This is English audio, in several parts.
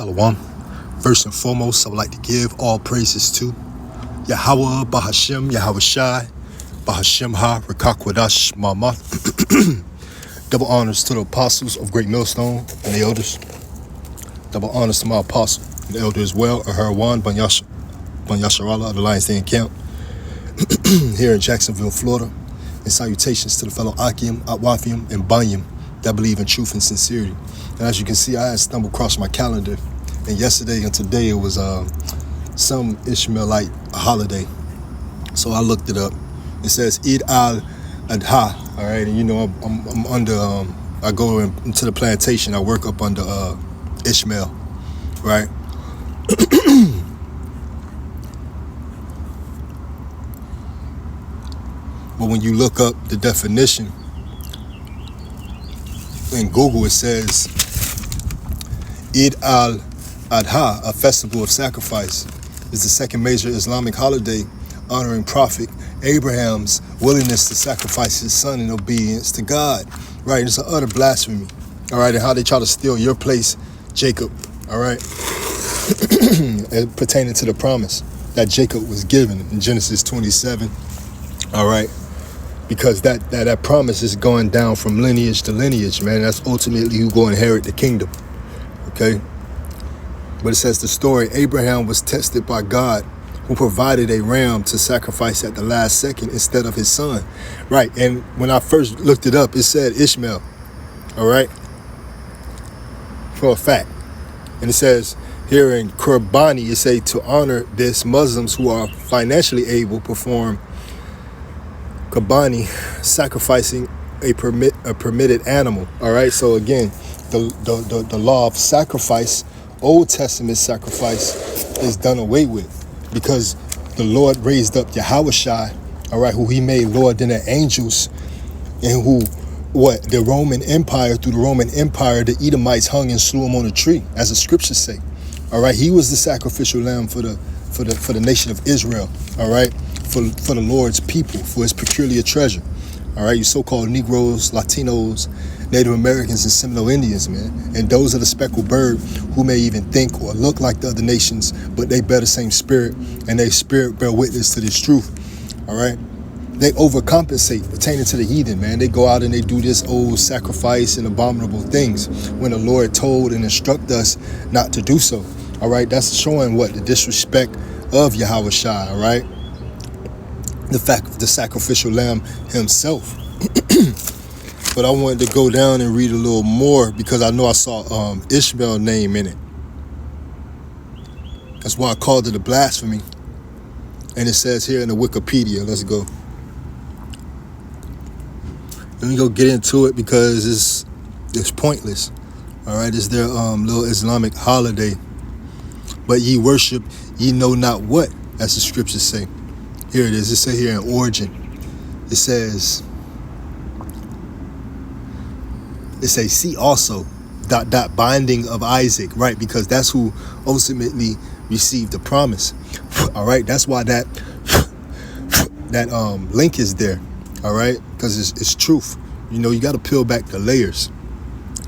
Shalom. First and foremost, I would like to give all praises to Yahweh, Bahashem, Yahweh Shai, Bahashem Ha, Rekakwadash, Mamath. Double honors to the apostles of Great Millstone and the elders. Double honors to my apostle and the elder as well, Aharawan Banyasharala of the Lions Den Camp here in Jacksonville, Florida. And salutations to the fellow Akim, Atwafium, and Banyam that believe in truth and sincerity. And as you can see, I had stumbled across my calendar, and yesterday and today it was some Ishmaelite holiday. So I looked it up. It says Eid Al-Adha, all right? And you know, I'm under, I go into the plantation, I work up under Ishmael, right? But when you look up the definition in Google, it says Eid al-Adha, a festival of sacrifice, is the second major Islamic holiday honoring Prophet Abraham's willingness to sacrifice his son in obedience to God. Right, it's an utter blasphemy. All right, and how they try to steal your place, Jacob. All right, pertaining to the promise that Jacob was given in Genesis 27. All right. Because that promise is going down from lineage to lineage, man. That's ultimately who go inherit the kingdom, okay? But it says the story, Abraham was tested by God, who provided a ram to sacrifice at the last second instead of his son. Right, and when I first looked it up, it said Ishmael, all right? For a fact. And it says here in Qurbani, it say to honor this, Muslims who are financially able perform Kabani, sacrificing a permitted animal. All right, so again, the law of sacrifice, Old Testament sacrifice, is done away with because the Lord raised up Yahweh Shai, all right, who he made Lord than the angels, and who the Roman Empire, through the Roman Empire, the Edomites hung and slew him on a tree, as the scriptures say. All right, he was the sacrificial lamb for the nation of Israel. All right. For the Lord's people, for his peculiar treasure. All right, you so-called Negroes, Latinos, Native Americans, and Seminole Indians, man. And those are the speckled bird who may even think or look like the other nations, but they bear the same spirit, and their spirit bear witness to this truth. All right, they overcompensate pertaining to the heathen, man. They go out and they do this old sacrifice and abominable things when the Lord told and instructed us not to do so. All right, that's showing what? The disrespect of Yahweh Shai, all right? The sacrificial lamb himself. But I wanted to go down and read a little more because I know I saw Ishmael name in it. That's why I called it a blasphemy. And it says here in the Wikipedia, let's go. Let me go get into it because it's pointless. All right, it's their little Islamic holiday. But ye worship, ye know not what, as the scriptures say. Here it is. It says here in Origin. It says, see also, ... binding of Isaac, right? Because that's who ultimately received the promise. All right. That's why that link is there. All right. Because it's truth. You know, you got to peel back the layers.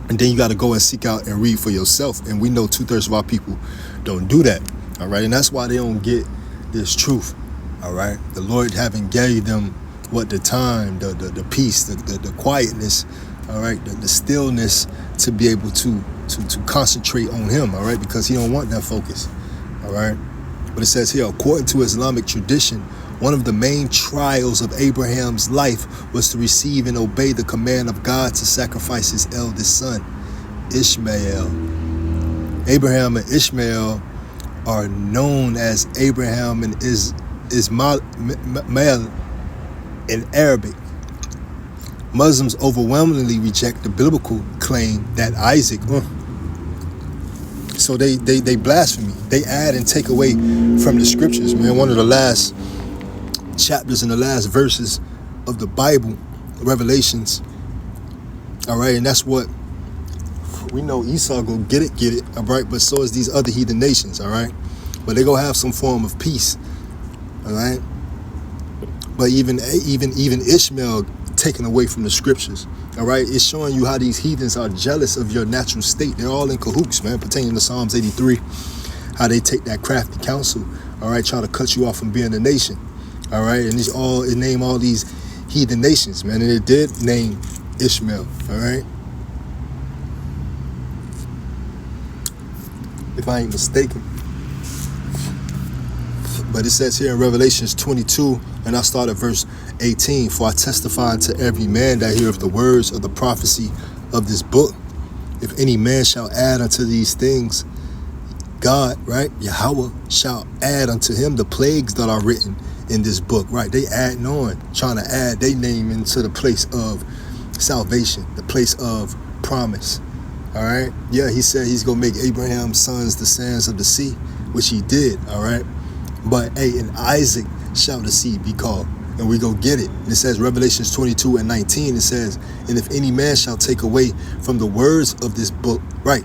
And then you got to go and seek out and read for yourself. And we know 2/3 of our people don't do that. All right. And that's why they don't get this truth. All right, the Lord having gave them the time, the peace, the quietness, all right, the stillness to be able to concentrate on him, all right, because he don't want that focus, all right. But it says here, according to Islamic tradition, one of the main trials of Abraham's life was to receive and obey the command of God to sacrifice his eldest son, Ishmael. Abraham and Ishmael are known as Abraham and Ismail in Arabic. Muslims overwhelmingly reject the biblical claim that Isaac. So they blaspheme. They add and take away from the scriptures, man. One of the last chapters and the last verses of the Bible, Revelations. All right, and that's what we know. Esau go get it. All right, but so is these other heathen nations. All right, but they gonna have some form of peace. All right, but even Ishmael taken away from the scriptures. All right, it's showing you how these heathens are jealous of your natural state. They're all in cahoots, man, pertaining to Psalms 83. How they take that crafty counsel, all right, try to cut you off from being a nation. All right, and it name all these heathen nations, man, and it did name Ishmael, all right? If I ain't mistaken. But it says here in Revelations 22, and I start at verse 18, for I testify unto every man that heareth the words of the prophecy of this book. If any man shall add unto these things, God, right, Yahweh, shall add unto him the plagues that are written in this book, right? They adding on, trying to add their name into the place of salvation, the place of promise, all right? Yeah, he said he's going to make Abraham's sons the sands of the sea, which he did, all right? But, hey, in Isaac shall the seed be called, and we go get it. And it says, Revelations 22 and 19, it says, and if any man shall take away from the words of this book, right,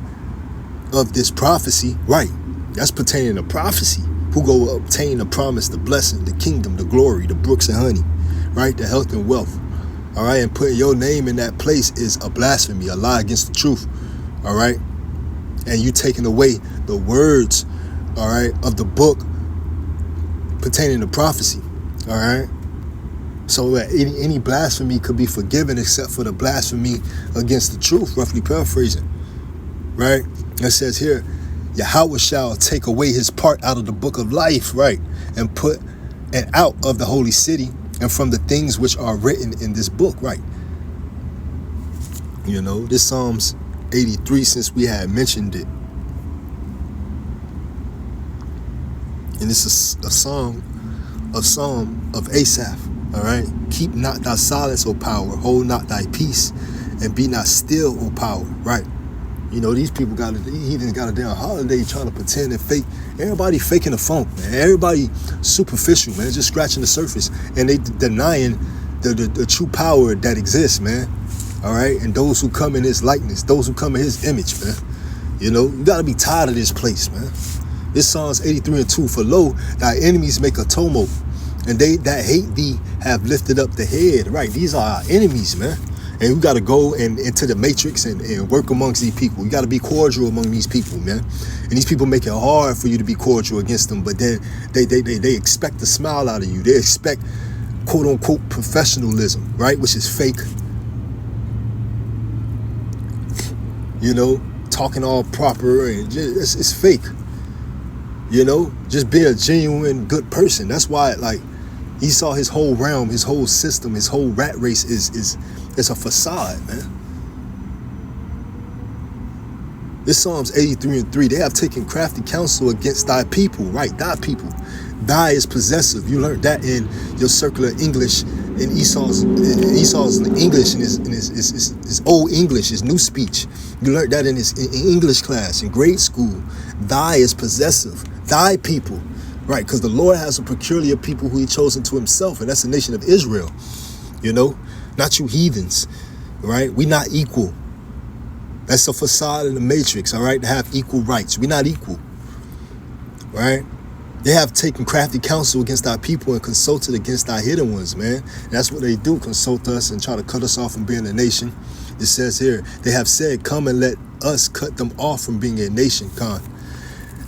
of this prophecy, right, that's pertaining to prophecy, who go obtain the promise, the blessing, the kingdom, the glory, the brooks and honey, right, the health and wealth, all right, and putting your name in that place is a blasphemy, a lie against the truth, all right, and you taking away the words, all right, of the book pertaining to prophecy, all right, so that any blasphemy could be forgiven except for the blasphemy against the truth, roughly paraphrasing, right? It says here, Yahweh shall take away his part out of the book of life, right, and put and out of the holy city and from the things which are written in this book, right? You know, this Psalms 83, since we had mentioned it, and it's a psalm of Asaph, all right? Keep not thy silence, O power, hold not thy peace, and be not still, O power, right? You know, these heathens got a damn holiday trying to pretend and fake. Everybody faking the funk, man. Everybody superficial, man, just scratching the surface. And they denying the true power that exists, man. All right? And those who come in his likeness, those who come in his image, man. You know, you got to be tired of this place, man. This Psalms 83 and 2, for lo, thy enemies make a tumult, and they that hate thee have lifted up the head. Right, these are our enemies, man. And you got to go into the matrix and work amongst these people. You got to be cordial among these people, man. And these people make it hard for you to be cordial against them. But then they expect a smile out of you. They expect, quote unquote, professionalism, right? Which is fake. You know, talking all proper and just, it's fake. You know, just be a genuine good person. That's why, like, Esau, his whole realm, his whole system, his whole rat race is a facade, man. This Psalms 83 and 3, they have taken crafty counsel against thy people, right? Thy people. Thy is possessive. You learned that in your circular English, in Esau's English, in his old English, his new speech. You learned that in English class, in grade school. Thy is possessive. Thy people, right? Because the Lord has a peculiar people who he chosen to himself, and that's the nation of Israel, you know? Not you heathens, right? We not equal. That's a facade in the matrix, all right? To have equal rights. We're not equal, right? They have taken crafty counsel against our people and consulted against our hidden ones, man. And that's what they do, consult us and try to cut us off from being a nation. It says here, they have said, come and let us cut them off from being a nation, Khan.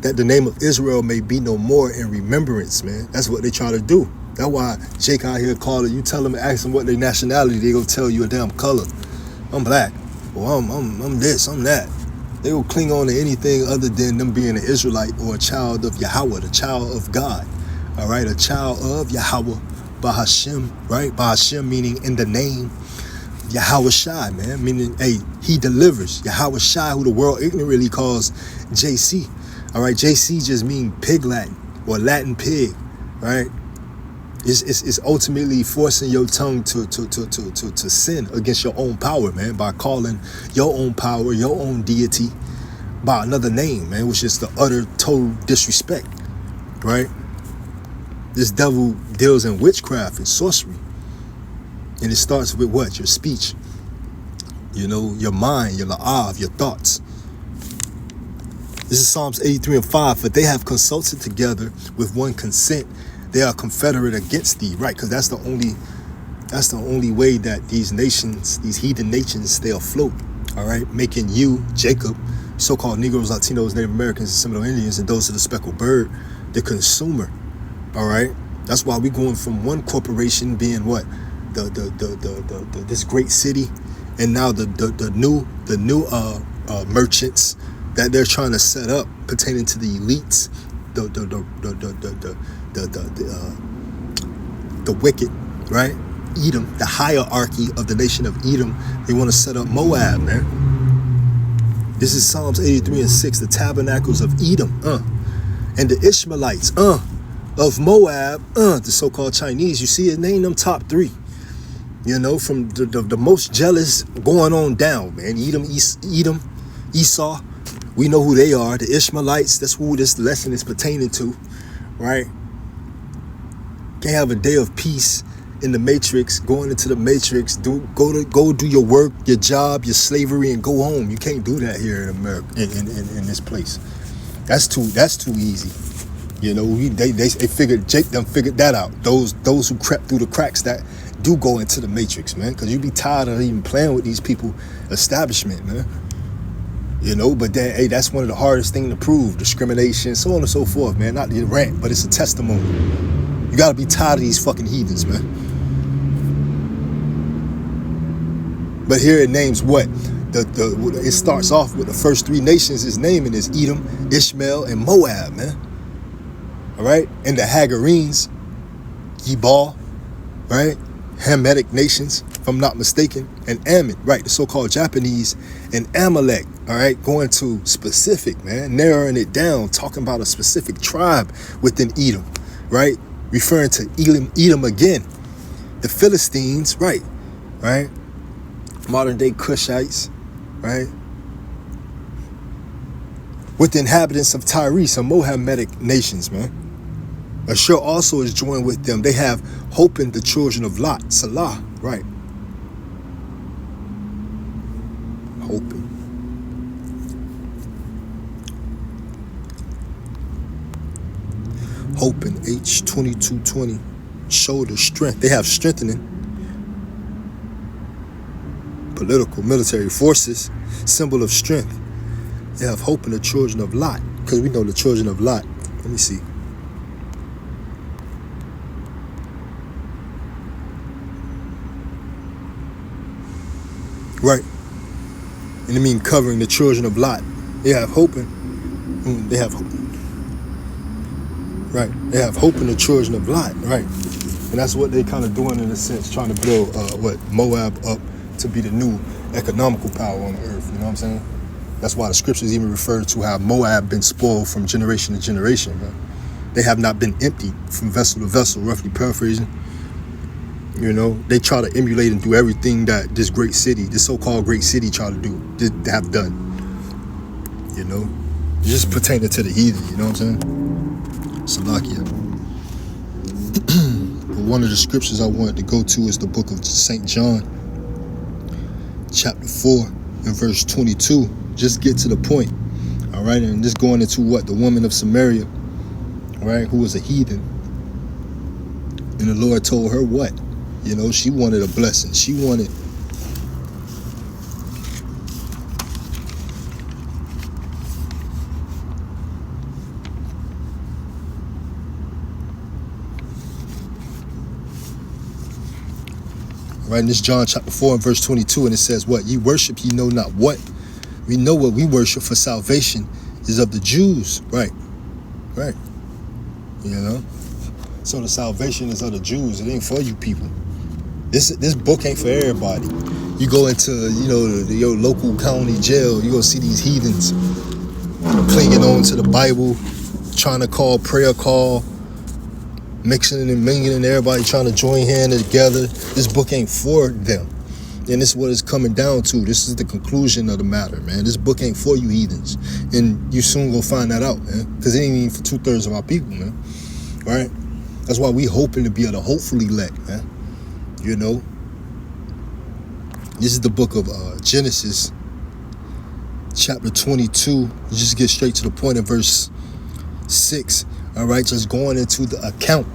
That the name of Israel may be no more in remembrance, man. That's what they try to do. That's why Jake out here calling. You tell them, ask them what their nationality, they gonna tell you a damn color. I'm black. Well, I'm this, I'm that. They will cling on to anything other than them being an Israelite or a child of Yahweh, the child of God. All right, a child of Yahweh, Bahashem, right? Bahashem meaning in the name. Yahweh Shai, man, meaning, hey, he delivers. Yahweh Shai, who the world ignorantly calls JC. All right, JC just mean pig Latin or Latin pig, right? It's ultimately forcing your tongue to sin against your own power, man, by calling your own power, your own deity by another name, man, which is the utter total disrespect, right? This devil deals in witchcraft and sorcery. And it starts with what? Your speech, you know, your mind, your la'av, your thoughts. This is Psalms 83 and 5. For they have consulted together with one consent. They are confederate against thee, right? Because that's the only That's the only way that these nations, these heathen nations, stay afloat. All right, making you, Jacob, so-called Negroes, Latinos, Native Americans, and Seminole Indians, and those of the speckled bird, the consumer. All right, that's why we going from one corporation being what this great city, and now the new merchants that they're trying to set up pertaining to the elites, the wicked, right? Edom, the hierarchy of the nation of Edom. They want to set up Moab, man. This is Psalms 83:6, the tabernacles of Edom, and the Ishmaelites, of Moab, the so-called Chinese. You see it, name them top three. You know, from the most jealous going on down, man. Edom, Esau, we know who they are. The Ishmaelites, that's who this lesson is pertaining to, right? Can't have a day of peace in the matrix, going into the matrix, go do your work, your job, your slavery, and go home. You can't do that here in America, in this place. That's too easy. You know, they figured, Jake done figured that out. Those who crept through the cracks that do go into the matrix, man, because you be tired of even playing with these people establishment, man. You know, but then, hey, that's one of the hardest things to prove, discrimination, so on and so forth, man. Not the rant, but it's a testimony. You gotta be tired of these fucking heathens, man. But here it names what? It starts off with the first three nations it's naming is Edom, Ishmael, and Moab, man. All right? And the Hagarenes, Yebal, right? Hamitic nations, if I'm not mistaken, and Ammon, right? The so-called Japanese, and Amalek, all right? Going to specific, man, narrowing it down, talking about a specific tribe within Edom, right? Referring to Edom again. The Philistines, right? Modern day Cushites, right? With the inhabitants of Tyre, some Mohammedan nations, man. Ashur also is joined with them. They have hope in the children of Lot, Salah, right? Hoping. Hoping, H2220, shoulder strength. They have strengthening. Political, military forces, symbol of strength. They have hope in the children of Lot, because we know the children of Lot. Let me see. Right. And I mean covering the children of Lot. They have hope in. They have hope. Right. They have hope in the children of Lot. Right. And that's what they kind of doing in a sense, trying to build Moab up to be the new economical power on the earth. You know what I'm saying? That's why the scriptures even refer to how Moab been spoiled from generation to generation. Man. They have not been emptied from vessel to vessel, roughly paraphrasing. You know, they try to emulate and do everything that this great city, this so-called great city, try to do, have done. You know, just pertaining to the heathen. You know what I'm saying? Salakia. But one of the scriptures I wanted to go to is the book of St. John, chapter 4 and verse 22. Just get to the point. All right, and just going into what the woman of Samaria, all right, who was a heathen, and the Lord told her what? You know, she wanted a blessing. She wanted right in this John chapter 4 and verse 22, and it says what? Ye worship ye know not what. We know what we worship, for salvation is of the Jews. Right. You know? So the salvation is of the Jews. It ain't for you people. This book ain't for everybody. You go into, you know, your local county jail, you go see these heathens clinging on to the Bible, trying to call prayer call, mixing and mingling, everybody trying to join hands together. This book ain't for them. And this is what it's coming down to. This is the conclusion of the matter, man. This book ain't for you heathens. And you soon gonna find that out, man. Because it ain't even for 2/3 of our people, man. Right? That's why we hoping to be able to hopefully let, man. You know? This is the book of Genesis, chapter 22. You just get straight to the point in verse 6. All right? Just going into the account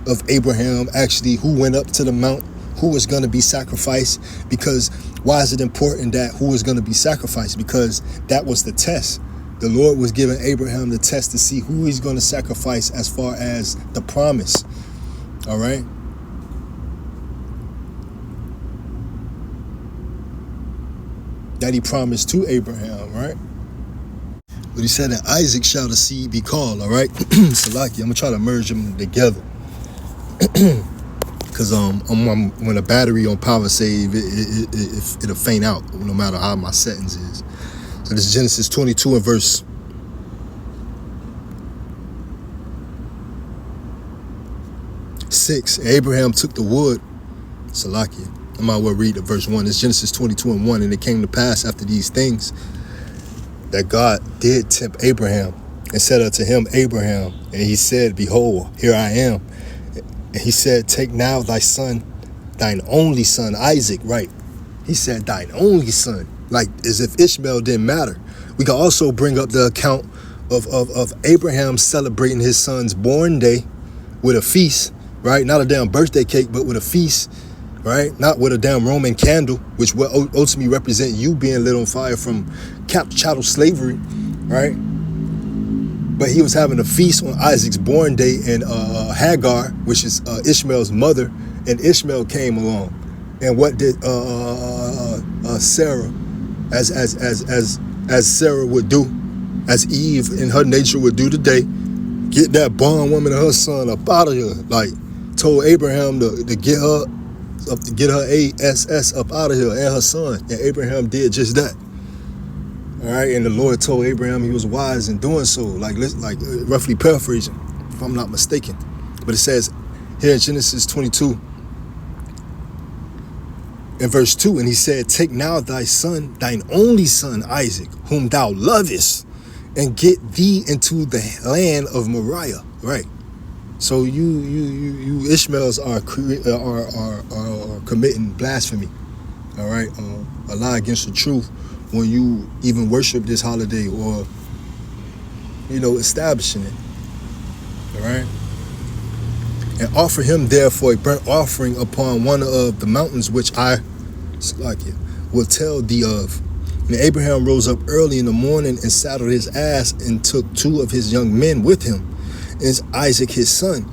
of Abraham, actually, who went up to the mount, who is going to be sacrificed. Because why is it important that who is going to be sacrificed? Because that was the test. The Lord was giving Abraham the test to see who he's going to sacrifice as far as the promise. All right. That he promised to Abraham, right? But he said that Isaac shall the seed be called, all right? Salaki, I'm going to try to merge them together. Because when a battery on power save, it'll faint out no matter how my settings is. So this is Genesis 22 and verse 6. Abraham took the wood. Salakia. I might well read the verse 1. It's Genesis 22 and 1. And it came to pass after these things that God did tempt Abraham and said unto him, Abraham. And he said, Behold, here I am. And he said, Take now thy son, thine only son, Isaac. Right. He said, thine only son. Like as if Ishmael didn't matter. We can also bring up the account of Abraham celebrating his son's born day with a feast, right? Not a damn birthday cake, but with a feast, right? Not with a damn Roman candle, which will ultimately represent you being lit on fire from chattel slavery, right? But he was having a feast on Isaac's born day, and Hagar, which is Ishmael's mother, and Ishmael came along. And what did Sarah, as Sarah would do, as Eve in her nature would do today, get that bondwoman and her son up out of here. Like told Abraham to get her ass up out of here and her son. And Abraham did just that. All right, and the Lord told Abraham he was wise in doing so. Like roughly paraphrasing, if I'm not mistaken. But it says here in Genesis 22. In verse 2, and he said, Take now thy son, thine only son, Isaac, whom thou lovest, and get thee into the land of Moriah. Right. So you Ishmaels are committing blasphemy. All right. A lie against the truth when you even worship this holiday or, establishing it. All right. And offer him therefore a burnt offering upon one of the mountains which I will tell thee of. And Abraham rose up early in the morning and saddled his ass and took 2 of his young men with him, and Isaac his son,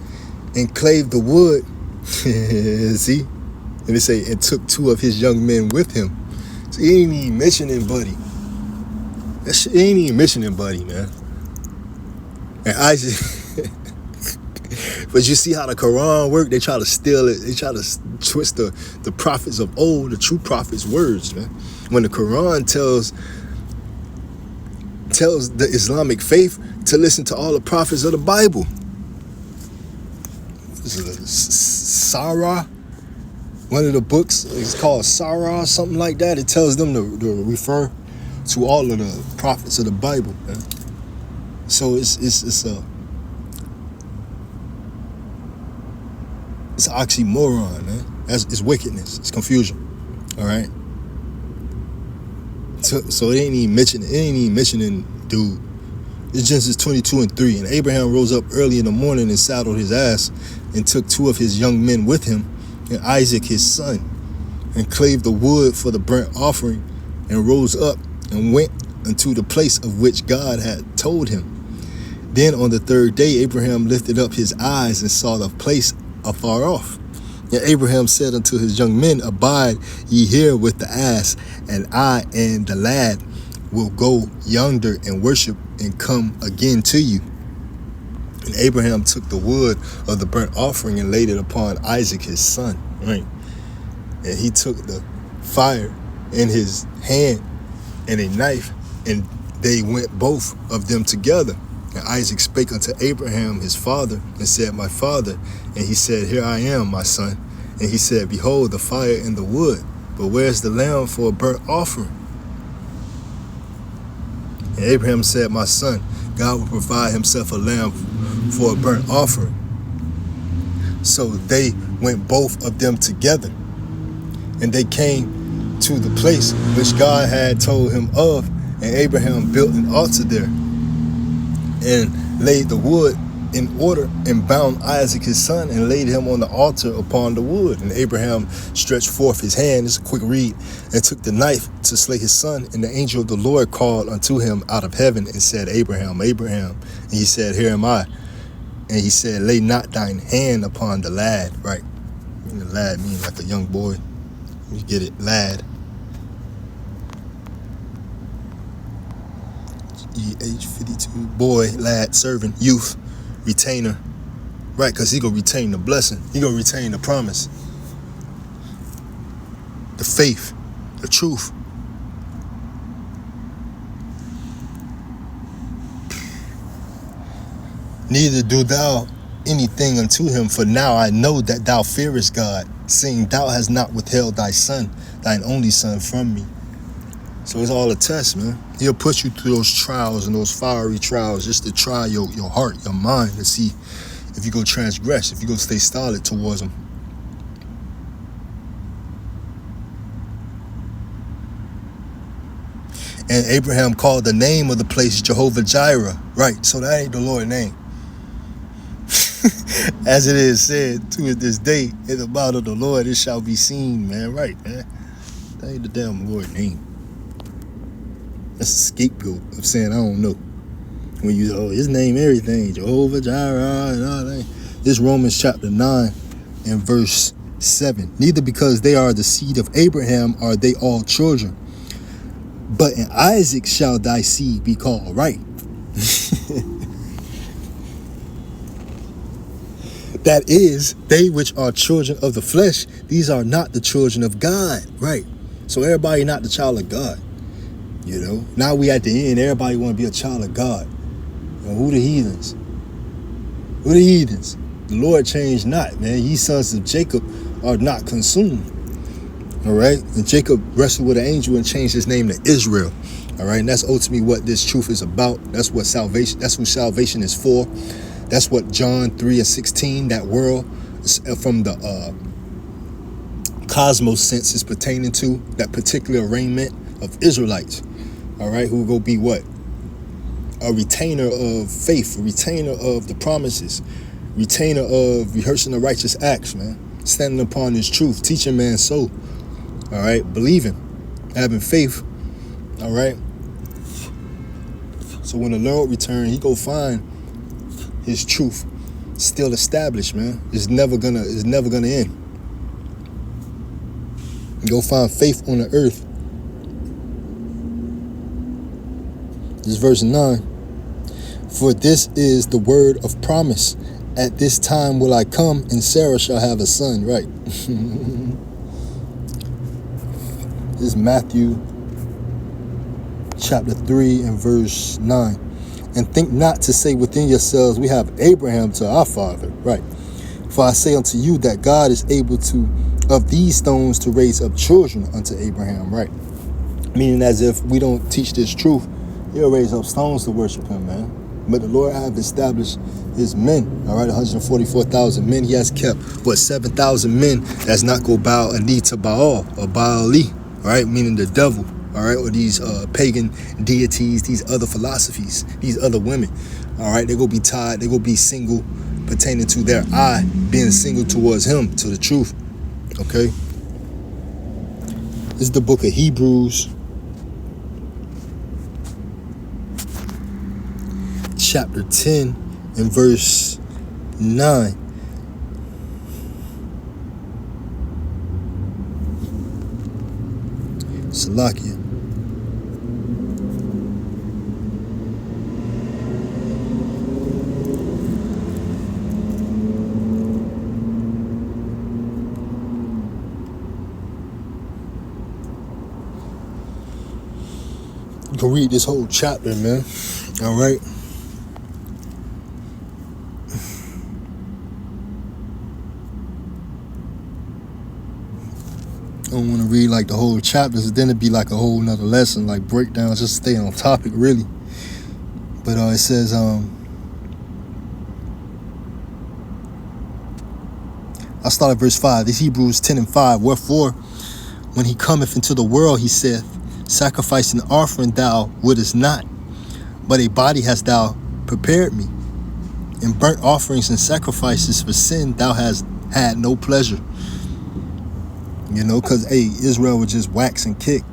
and clave the wood. See? And they say, and took 2 of his young men with him. So he ain't even mentioning buddy. That shit ain't even mentioning buddy, man. And Isaac... But you see how the Quran work? They try to steal it. They try to twist the prophets of old, the true prophets' words, man. When the Quran tells the Islamic faith to listen to all the prophets of the Bible. This is a Sarah. One of the books is called Sarah, something like that. It tells them to refer to all of the prophets of the Bible, man. So it's an oxymoron, man. It's wickedness. It's confusion. All right. So it ain't even mentioning dude. It's Genesis 22 and 3. And Abraham rose up early in the morning and saddled his ass and took 2 of his young men with him and Isaac his son, and clave the wood for the burnt offering, and rose up and went unto the place of which God had told him. Then on the 3rd day Abraham lifted up his eyes and saw the place afar off. And Abraham said unto his young men, Abide ye here with the ass, and I and the lad will go yonder and worship and come again to you. And Abraham took the wood of the burnt offering and laid it upon Isaac his son. Right. And he took the fire in his hand and a knife, and they went both of them together. And Isaac spake unto Abraham his father, and said, My father. And he said, Here I am, my son. And he said, Behold, the fire and the wood, but where's the lamb for a burnt offering? And Abraham said, My son, God will provide himself a lamb for a burnt offering. So they went both of them together, and they came to the place which God had told him of, and Abraham built an altar there, and laid the wood in order and bound Isaac his son and laid him on the altar upon the wood. And Abraham stretched forth his hand, this is a quick read, and took the knife to slay his son. And the angel of the Lord called unto him out of heaven and said, Abraham, Abraham. And he said, Here am I. And he said, Lay not thine hand upon the lad. Right. And the lad means like a young boy. You get it, lad. Age 52, boy, lad, servant, youth, retainer. Right, because he gonna retain the blessing. He gonna retain the promise. The faith, the truth. Neither do thou anything unto him, for now I know that thou fearest God, seeing thou hast not withheld thy son, thine only son, from me. So it's all a test, man. He'll put you through those trials and those fiery trials just to try your heart, your mind, to see if you go transgress, if you go stay solid towards him. And Abraham called the name of the place Jehovah Jireh. Right, so that ain't the Lord's name. As it is said, to this day, in the mouth of the Lord it shall be seen, man. Right, man. That ain't the damn Lord's name. That's a scapegoat of saying, I don't know. When you, his name, everything, Jehovah Jireh, and all that. This Romans chapter 9 and verse 7. Neither because they are the seed of Abraham are they all children, but in Isaac shall thy seed be called. Right. That is, they which are children of the flesh, these are not the children of God. Right. So everybody not the child of God. You know, now we at the end, everybody want to be a child of God. And who the heathens? Who the heathens? The Lord changed not, man. Ye sons of Jacob are not consumed. All right. And Jacob wrestled with an angel and changed his name to Israel. All right. And that's ultimately what this truth is about. That's what salvation, that's who salvation is for. That's what John 3:16, that world from the cosmos sense is pertaining to, that particular arraignment of Israelites. All right, who will be what? A retainer of faith, a retainer of the promises, retainer of rehearsing the righteous acts, man. Standing upon his truth, teaching man's soul. All right, believing, having faith. All right. So when the Lord returns, he go find his truth still established, man. It's never gonna end. You go find faith on the earth. This is verse 9. For this is the word of promise. At this time will I come, and Sarah shall have a son. Right. This is Matthew chapter 3 and verse 9. And think not to say within yourselves, we have Abraham to our father. Right. For I say unto you that God is able to, of these stones, to raise up children unto Abraham. Right. Meaning as if we don't teach this truth, he'll raise up stones to worship him, man. But the Lord have established his men. All right. 144,000 men. He has kept, 7,000 men that's not go bow a knee to Baal or Baali. All right. Meaning the devil. All right, or these pagan deities, these other philosophies, these other women. All right, they're going to be tied, they're going to be single, pertaining to their eye, being single towards him, to the truth. Okay? This is the book of Hebrews, chapter 10 and verse 9. Salakia. You can read this whole chapter, man. All right. I don't want to read like the whole chapters, then it'd be like a whole nother lesson, like breakdowns, just stay on topic really. But it says, I'll start at verse 5. This Hebrews 10 and 5. Wherefore, when he cometh into the world, he saith, sacrifice and offering thou wouldest not, but a body hast thou prepared me. In burnt offerings and sacrifices for sin, thou hast had no pleasure. You know, because, hey, Israel would just wax and kick,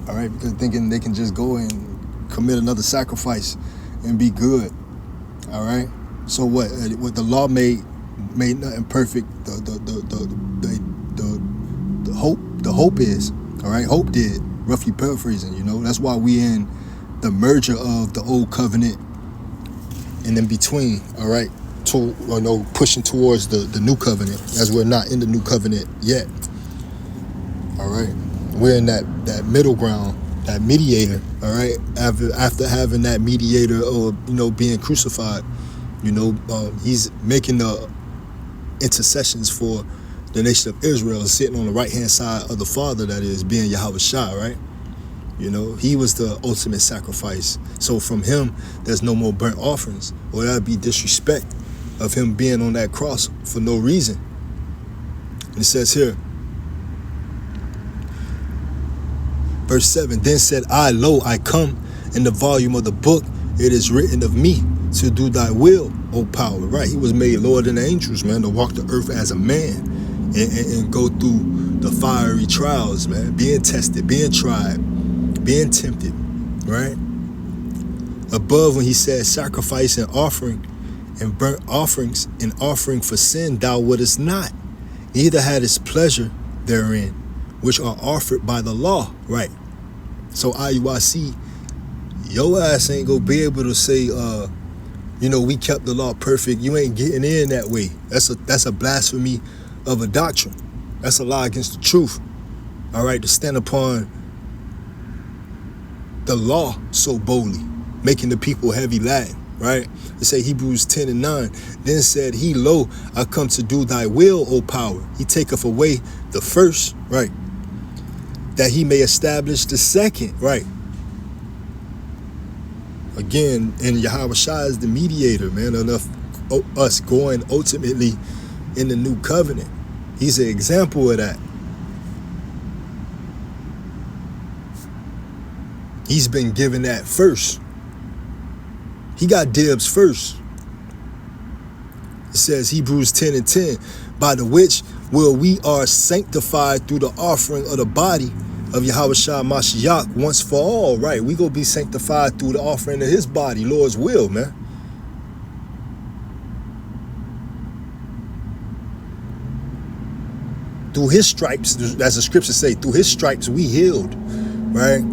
all right, because thinking they can just go and commit another sacrifice and be good, all right? So what the law made nothing perfect. The hope is, all right? Hope did, roughly paraphrasing, you know? That's why we in the merger of the old covenant and in between, all right? Pushing towards the new covenant, as we're not in the new covenant yet. All right, we're in that middle ground, that mediator. All right, after having that mediator, or being crucified, he's making the intercessions for the nation of Israel, sitting on the right hand side of the Father, that is, being Yahweh Shai. Right, he was the ultimate sacrifice. So from him, there's no more burnt offerings, or that'd be disrespect of him being on that cross for no reason. And it says here, verse 7, then said I, lo, I come. In the volume of the book it is written of me, to do thy will, O power. Right, he was made Lord than the angels, man, to walk the earth as a man and go through the fiery trials, man, being tested, being tried, being tempted, right? Above, when he said sacrifice and offering and burnt offerings and offering for sin, thou wouldest not, neither hadst pleasure therein, which are offered by the law. Right. So IUIC, your ass ain't gonna be able to say, we kept the law perfect. You ain't getting in that way. That's a blasphemy of a doctrine. That's a lie against the truth. All right, to stand upon the law so boldly, making the people heavy laden. Right? They say Hebrews 10 and 9. Then said he, lo, I come to do thy will, O power. He taketh away the first, right, that he may establish the second, right? Again, and Yahweh Shai is the mediator, man, of us going ultimately in the new covenant. He's an example of that. He's been given that first. He got dibs first. It says Hebrews 10 and 10, by the which we are sanctified through the offering of the body of Yahweh Shai Mashiach once for all. Right, we gonna be sanctified through the offering of his body, Lord's will, man. Through his stripes, as the scriptures say, through his stripes we healed, right?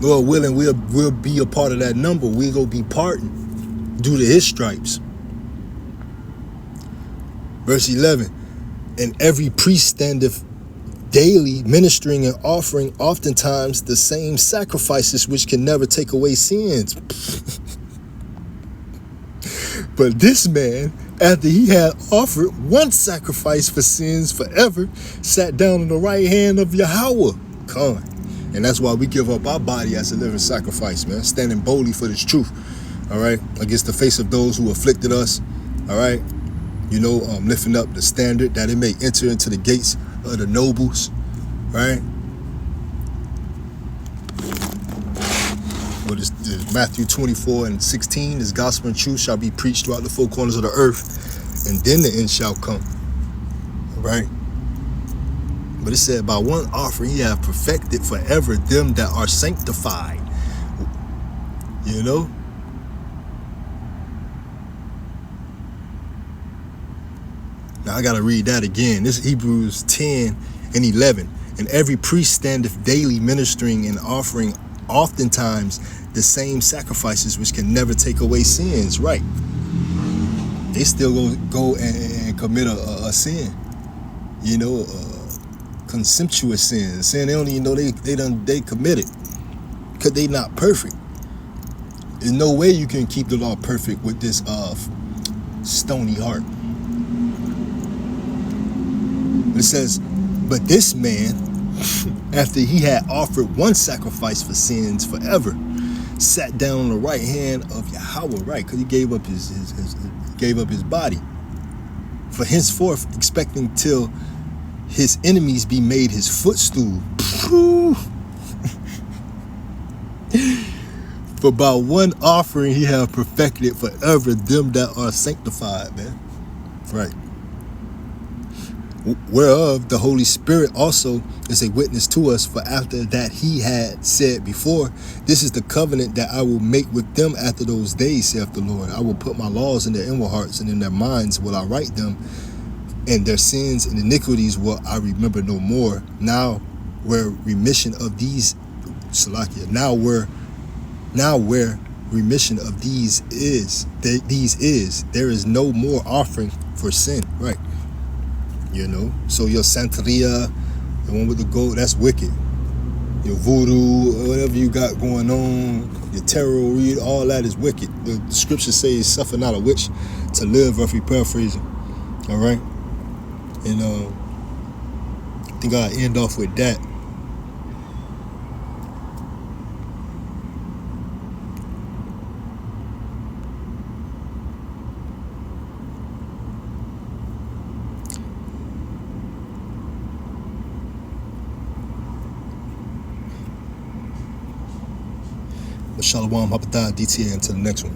Lord willing, we'll be a part of that number. We gonna be pardoned due to his stripes. Verse 11, and every priest standeth daily, ministering and offering oftentimes the same sacrifices which can never take away sins. But this man, after he had offered one sacrifice for sins forever, sat down on the right hand of Yahweh. Come. And that's why we give up our body as a living sacrifice, man. Standing boldly for this truth, all right? Against the face of those who afflicted us, all right? Lifting up the standard that it may enter into the gates of the nobles, right? What is Matthew 24 and 16? This gospel and truth shall be preached throughout the four corners of the earth, and then the end shall come, all right? But it said, by one offering he hath perfected forever them that are sanctified. Now I got to read that again. This is Hebrews 10 and 11. And every priest standeth daily ministering and offering oftentimes the same sacrifices which can never take away sins. Right. They still gonna go and commit a sin. Contemptuous sin. Sin they don't even know they committed. Because they not perfect. There's no way you can keep the law perfect with this stony heart. It says, but this man, after he had offered one sacrifice for sins forever, sat down on the right hand of Yahweh, right? Because he gave up his body. For henceforth, expecting till his enemies be made his footstool. For by one offering he have perfected forever them that are sanctified, man. Right. Whereof the Holy Spirit also is a witness to us, for after that he had said before, this is the covenant that I will make with them after those days, saith the Lord. I will put my laws in their inward hearts, and in their minds will I write them, and their sins and iniquities will I remember no more. Now where remission of these, Salakia, now where remission of these is, there is no more offering for sin, right? You know, so your Santeria, the one with the gold, that's wicked. Your voodoo, whatever you got going on, your tarot read, all that is wicked. The scripture says, suffer not a witch to live, roughly paraphrasing. All right? And I think I'll end off with that. Shalom, Hapatah, DTA, until the next one.